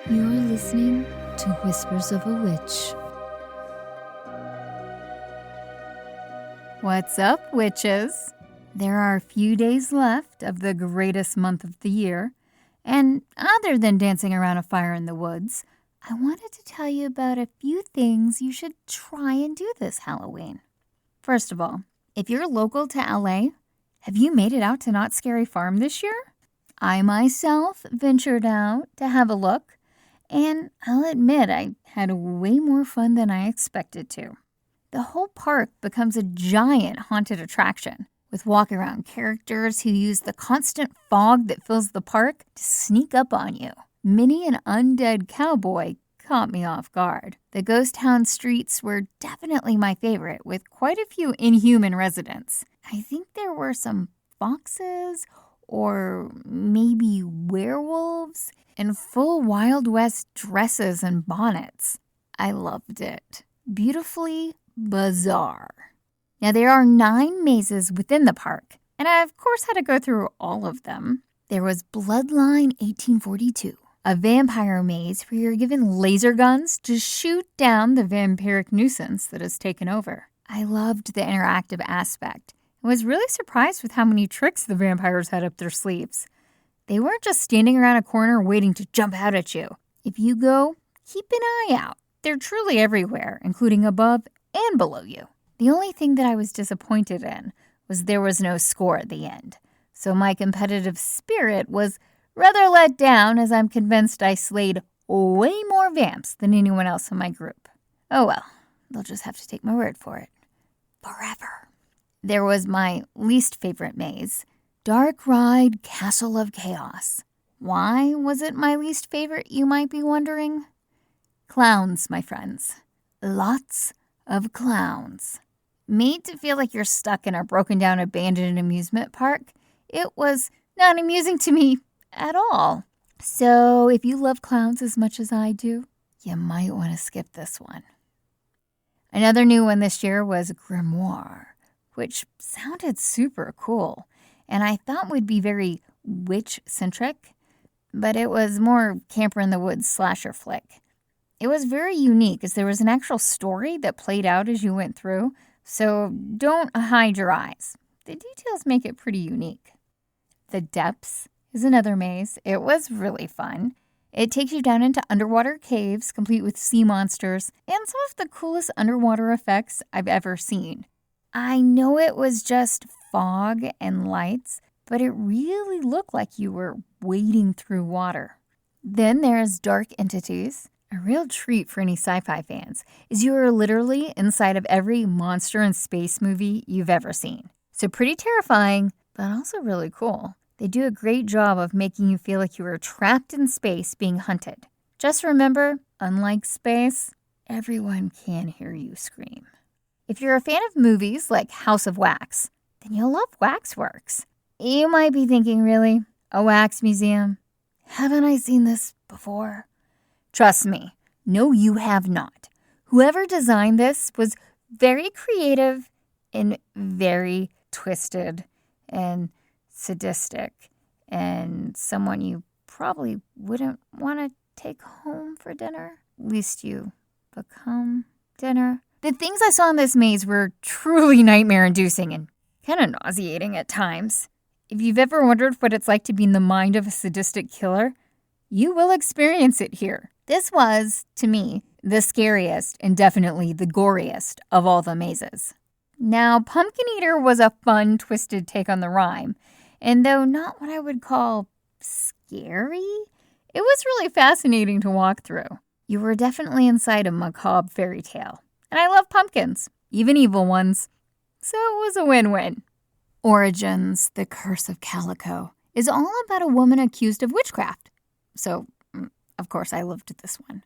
You're listening to Whispers of a Witch. What's up, witches? There are a few days left of the greatest month of the year, and other than dancing around a fire in the woods, I wanted to tell you about a few things you should try and do this Halloween. First of all, if you're local to LA, have you made it out to Knott's Scary Farm this year? I myself ventured out to have a look, and I'll admit I had way more fun than I expected to. The whole park becomes a giant haunted attraction, with walk-around characters who use the constant fog that fills the park to sneak up on you. Many an undead cowboy caught me off guard. The ghost town streets were definitely my favorite, with quite a few inhuman residents. I think there were some foxes or maybe werewolves in full Wild West dresses and bonnets. I loved it. Beautifully bizarre. Now, there are 9 mazes within the park, and I, of course, had to go through all of them. There was Bloodline 1842, a vampire maze where you're given laser guns to shoot down the vampiric nuisance that has taken over. I loved the interactive aspect. I was really surprised with how many tricks the vampires had up their sleeves. They weren't just standing around a corner waiting to jump out at you. If you go, keep an eye out. They're truly everywhere, including above and below you. The only thing that I was disappointed in was there was no score at the end. So my competitive spirit was rather let down, as I'm convinced I slayed way more vamps than anyone else in my group. Oh well, they'll just have to take my word for it. Forever. There was my least favorite maze, Dark Ride Castle of Chaos. Why was it my least favorite, you might be wondering? Clowns, my friends. Lots of clowns. Made to feel like you're stuck in a broken-down abandoned amusement park, it was not amusing to me at all. So if you love clowns as much as I do, you might want to skip this one. Another new one this year was Grimoire, which sounded super cool, and I thought would be very witch-centric, but it was more camper-in-the-woods slasher flick. It was very unique, as there was an actual story that played out as you went through, so don't hide your eyes. The details make it pretty unique. The Depths is another maze. It was really fun. It takes you down into underwater caves, complete with sea monsters, and some of the coolest underwater effects I've ever seen. I know it was just fog and lights, but it really looked like you were wading through water. Then there's Dark Entities. A real treat for any sci-fi fans, as you are literally inside of every monster and space movie you've ever seen. So pretty terrifying, but also really cool. They do a great job of making you feel like you are trapped in space being hunted. Just remember, unlike space, everyone can hear you scream. If you're a fan of movies like House of Wax, then you'll love Waxworks. You might be thinking, really? A wax museum? Haven't I seen this before? Trust me, no, you have not. Whoever designed this was very creative and very twisted and sadistic, and someone you probably wouldn't want to take home for dinner. At least you become dinner. The things I saw in this maze were truly nightmare-inducing and kind of nauseating at times. If you've ever wondered what it's like to be in the mind of a sadistic killer, you will experience it here. This was, to me, the scariest and definitely the goriest of all the mazes. Now, Pumpkin Eater was a fun, twisted take on the rhyme, and though not what I would call scary, it was really fascinating to walk through. You were definitely inside a macabre fairy tale. And I love pumpkins, even evil ones. So it was a win-win. Origins, The Curse of Calico, is all about a woman accused of witchcraft. So, of course, I loved this one.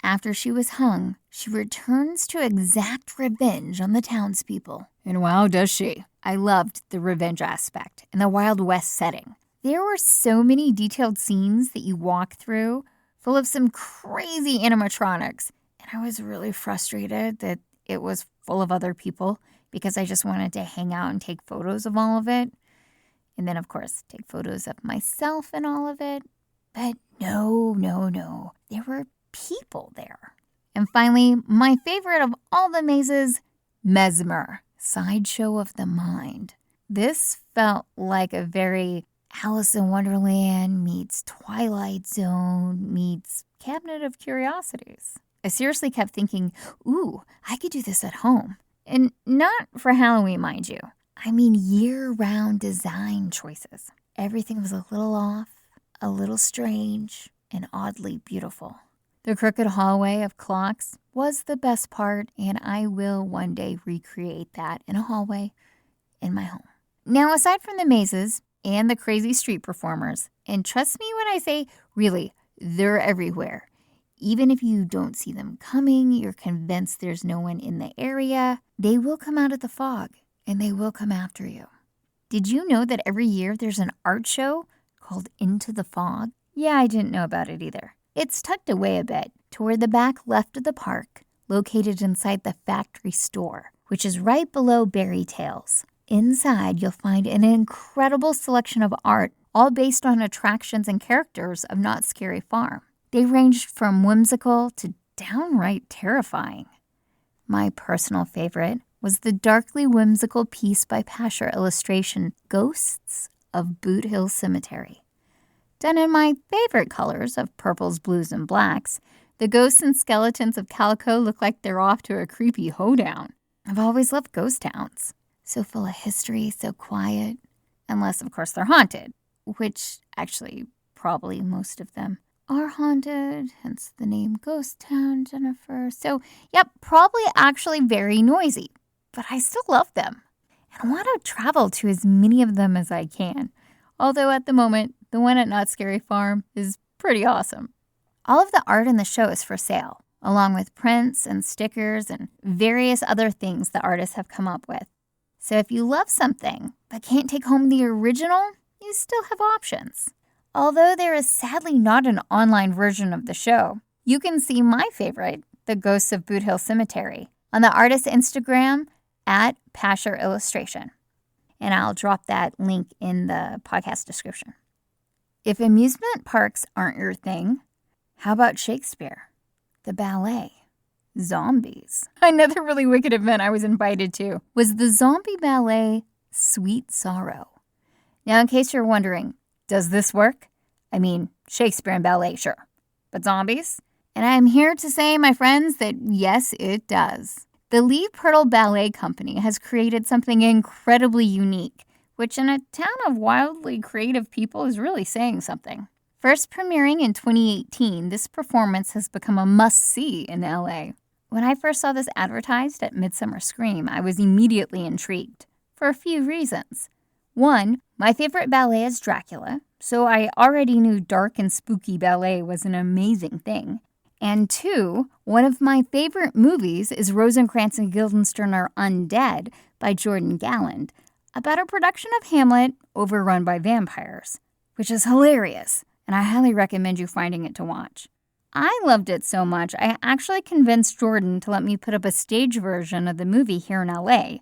After she was hung, she returns to exact revenge on the townspeople. And wow, does she. I loved the revenge aspect and the Wild West setting. There were so many detailed scenes that you walk through, full of some crazy animatronics. And I was really frustrated that it was full of other people because I just wanted to hang out and take photos of all of it. And then, of course, take photos of myself and all of it. But no. There were people there. And finally, my favorite of all the mazes, Mesmer, Sideshow of the Mind. This felt like a very Alice in Wonderland meets Twilight Zone meets Cabinet of Curiosities. I seriously kept thinking, ooh, I could do this at home. And not for Halloween, mind you. I mean year-round design choices. Everything was a little off, a little strange, and oddly beautiful. The crooked hallway of clocks was the best part, and I will one day recreate that in a hallway in my home. Now, aside from the mazes and the crazy street performers, and trust me when I say, really, they're everywhere. Even if you don't see them coming, you're convinced there's no one in the area, they will come out of the fog, and they will come after you. Did you know that every year there's an art show called Into the Fog? Yeah, I didn't know about it either. It's tucked away a bit, toward the back left of the park, located inside the factory store, which is right below Berry Tales. Inside, you'll find an incredible selection of art, all based on attractions and characters of Knott's Scary Farm. They ranged from whimsical to downright terrifying. My personal favorite was the darkly whimsical piece by Pasher Illustration, Ghosts of Boot Hill Cemetery. Done in my favorite colors of purples, blues, and blacks, the ghosts and skeletons of Calico look like they're off to a creepy hoedown. I've always loved ghost towns. So full of history, so quiet. Unless, of course, they're haunted, which actually probably most of them are haunted, hence the name Ghost Town, Jennifer. So, yep, probably actually very noisy, but I still love them and want to travel to as many of them as I can. Although at the moment, the one at Knott's Scary Farm is pretty awesome. All of the art in the show is for sale, along with prints and stickers and various other things the artists have come up with. So if you love something but can't take home the original, you still have options. Although there is sadly not an online version of the show, you can see my favorite, The Ghosts of Boot Hill Cemetery, on the artist's Instagram at Pasher Illustration. And I'll drop that link in the podcast description. If amusement parks aren't your thing, how about Shakespeare, the ballet, zombies? Another really wicked event I was invited to was the zombie ballet Sweet Sorrow. Now, in case you're wondering, does this work? I mean, Shakespeare and ballet, sure. But zombies? And I'm here to say, my friends, that yes, it does. The Lee Purtle Ballet Company has created something incredibly unique, which in a town of wildly creative people is really saying something. First premiering in 2018, this performance has become a must-see in LA. When I first saw this advertised at Midsummer Scream, I was immediately intrigued, for a few reasons. One, my favorite ballet is Dracula, so I already knew dark and spooky ballet was an amazing thing. And two, one of my favorite movies is Rosencrantz and Guildenstern Are Undead by Jordan Galland, about a production of Hamlet overrun by vampires, which is hilarious, and I highly recommend you finding it to watch. I loved it so much, I actually convinced Jordan to let me put up a stage version of the movie here in LA,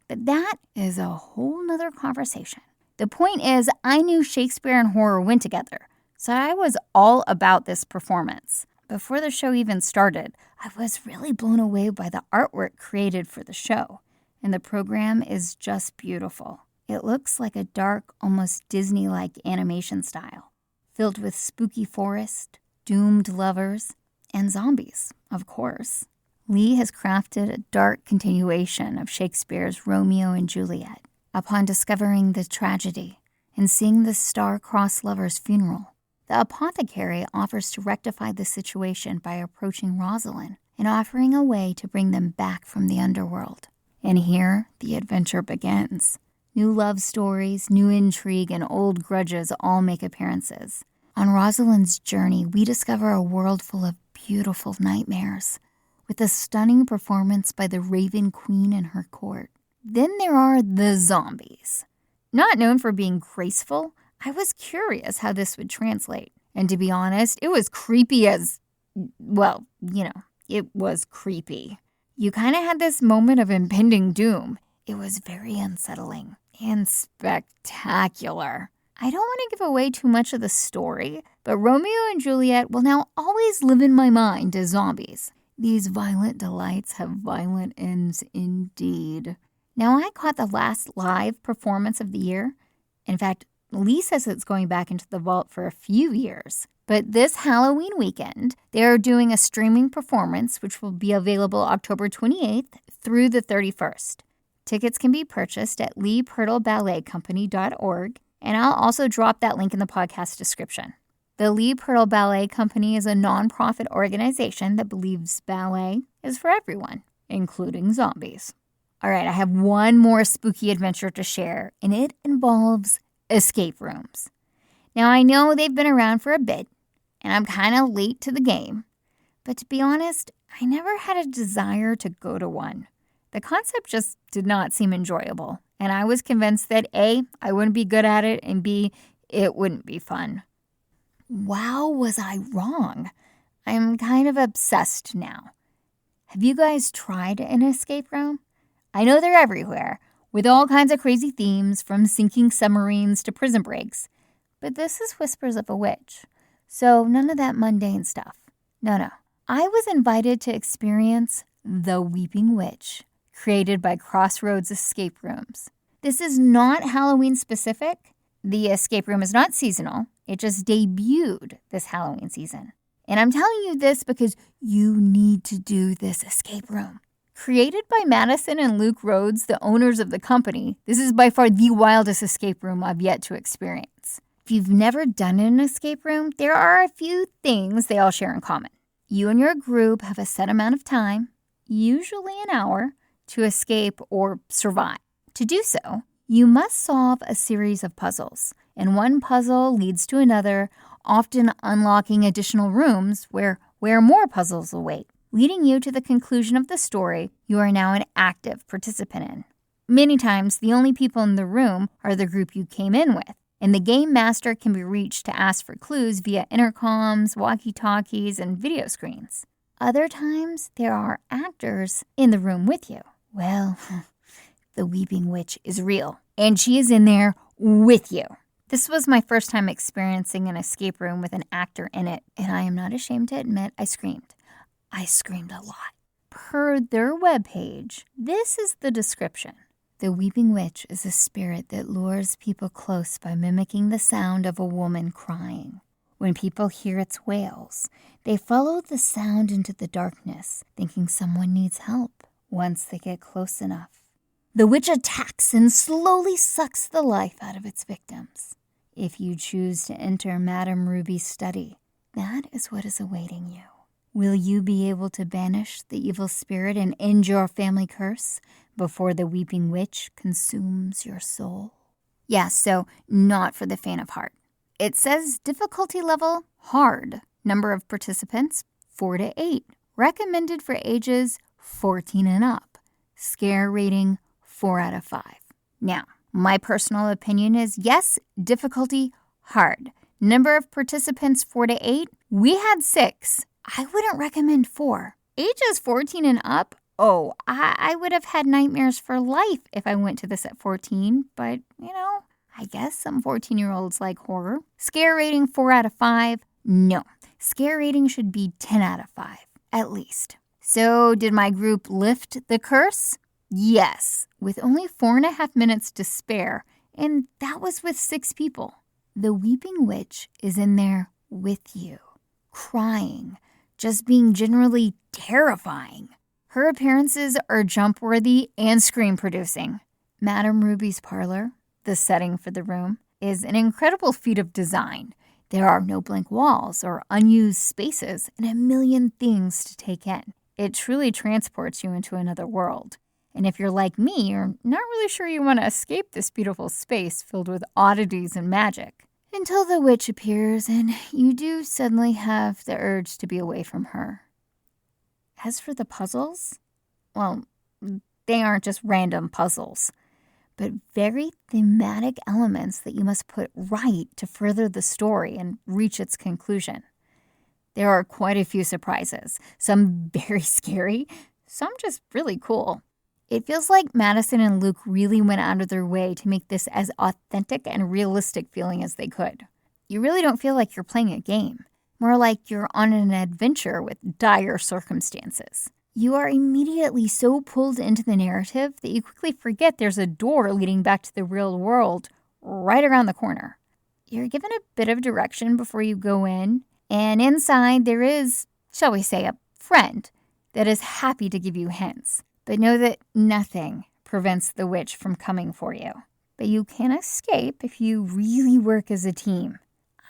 but that is a whole nother conversation. The point is, I knew Shakespeare and horror went together, so I was all about this performance. Before the show even started, I was really blown away by the artwork created for the show, and the program is just beautiful. It looks like a dark, almost Disney-like animation style, filled with spooky forest, doomed lovers, and zombies, of course. Lee has crafted a dark continuation of Shakespeare's Romeo and Juliet. Upon discovering the tragedy and seeing the star-crossed lover's funeral, the apothecary offers to rectify the situation by approaching Rosalind and offering a way to bring them back from the underworld. And here, the adventure begins. New love stories, new intrigue, and old grudges all make appearances. On Rosalind's journey, we discover a world full of beautiful nightmares, with a stunning performance by the Raven Queen and her court. Then there are the zombies. Not known for being graceful, I was curious how this would translate. And to be honest, it was creepy as, well, it was creepy. You kind of had this moment of impending doom. It was very unsettling and spectacular. I don't want to give away too much of the story, but Romeo and Juliet will now always live in my mind as zombies. These violent delights have violent ends indeed. Now, I caught the last live performance of the year. In fact, Lee says it's going back into the vault for a few years. But this Halloween weekend, they are doing a streaming performance, which will be available October 28th through the 31st. Tickets can be purchased at leepurtleballetcompany.org, and I'll also drop that link in the podcast description. The Lee Purtle Ballet Company is a nonprofit organization that believes ballet is for everyone, including zombies. All right, I have one more spooky adventure to share, and it involves escape rooms. Now, I know they've been around for a bit, and I'm kind of late to the game, but to be honest, I never had a desire to go to one. The concept just did not seem enjoyable, and I was convinced that A, I wouldn't be good at it, and B, it wouldn't be fun. Wow, was I wrong? I'm kind of obsessed now. Have you guys tried an escape room? I know they're everywhere, with all kinds of crazy themes, from sinking submarines to prison breaks. But this is Whispers of a Witch, so none of that mundane stuff. No. I was invited to experience The Weeping Witch, created by Crossroads Escape Rooms. This is not Halloween specific. The escape room is not seasonal. It just debuted this Halloween season. And I'm telling you this because you need to do this escape room. Created by Madison and Luke Rhodes, the owners of the company, this is by far the wildest escape room I've yet to experience. If you've never done an escape room, there are a few things they all share in common. You and your group have a set amount of time, usually an hour, to escape or survive. To do so, you must solve a series of puzzles, and one puzzle leads to another, often unlocking additional rooms where more puzzles await, leading you to the conclusion of the story you are now an active participant in. Many times, the only people in the room are the group you came in with, and the game master can be reached to ask for clues via intercoms, walkie-talkies, and video screens. Other times, there are actors in the room with you. Well, the Weeping Witch is real, and she is in there with you. This was my first time experiencing an escape room with an actor in it, and I am not ashamed to admit I screamed. I screamed a lot. Per their webpage, this is the description. The Weeping Witch is a spirit that lures people close by mimicking the sound of a woman crying. When people hear its wails, they follow the sound into the darkness, thinking someone needs help. Once they get close enough, the witch attacks and slowly sucks the life out of its victims. If you choose to enter Madame Ruby's study, that is what is awaiting you. Will you be able to banish the evil spirit and end your family curse before the Weeping Witch consumes your soul? Yeah, so not for the faint of heart. It says difficulty level hard. Number of participants 4 to 8. Recommended for ages 14 and up. Scare rating 4 out of 5. Now, my personal opinion is yes, difficulty hard. Number of participants 4 to 8. We had 6. I wouldn't recommend 4. Ages 14 and up, I would have had nightmares for life if I went to this at 14. But, I guess some 14-year-olds like horror. Scare rating 4 out of 5. No, scare rating should be 10 out of 5, at least. So did my group lift the curse? Yes, with only 4.5 minutes to spare, and that was with 6 people. The Weeping Witch is in there with you, crying, just being generally terrifying. Her appearances are jump-worthy and scream-producing. Madame Ruby's parlor, the setting for the room, is an incredible feat of design. There are no blank walls or unused spaces and a million things to take in. It truly transports you into another world. And if you're like me, you're not really sure you want to escape this beautiful space filled with oddities and magic. Until the witch appears and you do suddenly have the urge to be away from her. As for the puzzles, well, they aren't just random puzzles, but very thematic elements that you must put right to further the story and reach its conclusion. There are quite a few surprises, some very scary, some just really cool. It feels like Madison and Luke really went out of their way to make this as authentic and realistic feeling as they could. You really don't feel like you're playing a game, more like you're on an adventure with dire circumstances. You are immediately so pulled into the narrative that you quickly forget there's a door leading back to the real world right around the corner. You're given a bit of direction before you go in, and inside there is, shall we say, a friend that is happy to give you hints. But know that nothing prevents the witch from coming for you. But you can escape if you really work as a team.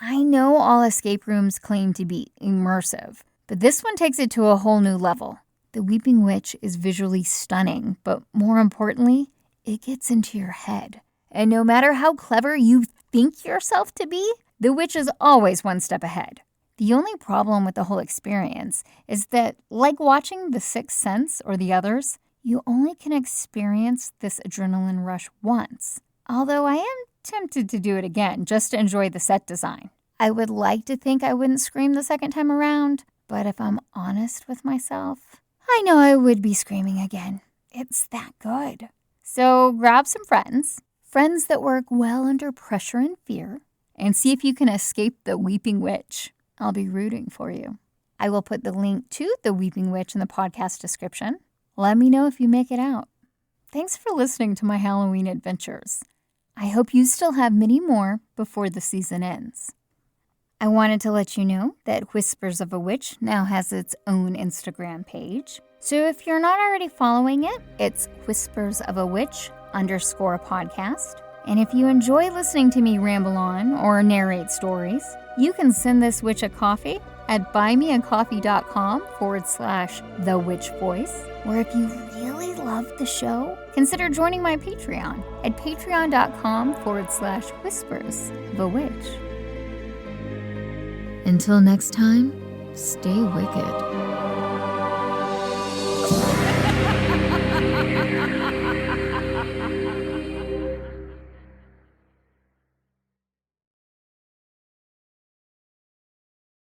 I know all escape rooms claim to be immersive, but this one takes it to a whole new level. The Weeping Witch is visually stunning, but more importantly, it gets into your head. And no matter how clever you think yourself to be, the witch is always one step ahead. The only problem with the whole experience is that, like watching The Sixth Sense or the others, you only can experience this adrenaline rush once. Although I am tempted to do it again just to enjoy the set design. I would like to think I wouldn't scream the second time around, but if I'm honest with myself, I know I would be screaming again. It's that good. So grab some friends that work well under pressure and fear, and see if you can escape the Weeping Witch. I'll be rooting for you. I will put the link to the Weeping Witch in the podcast description. Let me know if you make it out. Thanks for listening to my Halloween adventures. I hope you still have many more before the season ends. I wanted to let you know that Whispers of a Witch now has its own Instagram page. So if you're not already following it, it's whispersofawitch_podcast. And if you enjoy listening to me ramble on or narrate stories, you can send this witch a coffee at buymeacoffee.com/thewitchvoice. Or if you really love the show, consider joining my Patreon at patreon.com/whispers of a witch. Until next time, stay wicked.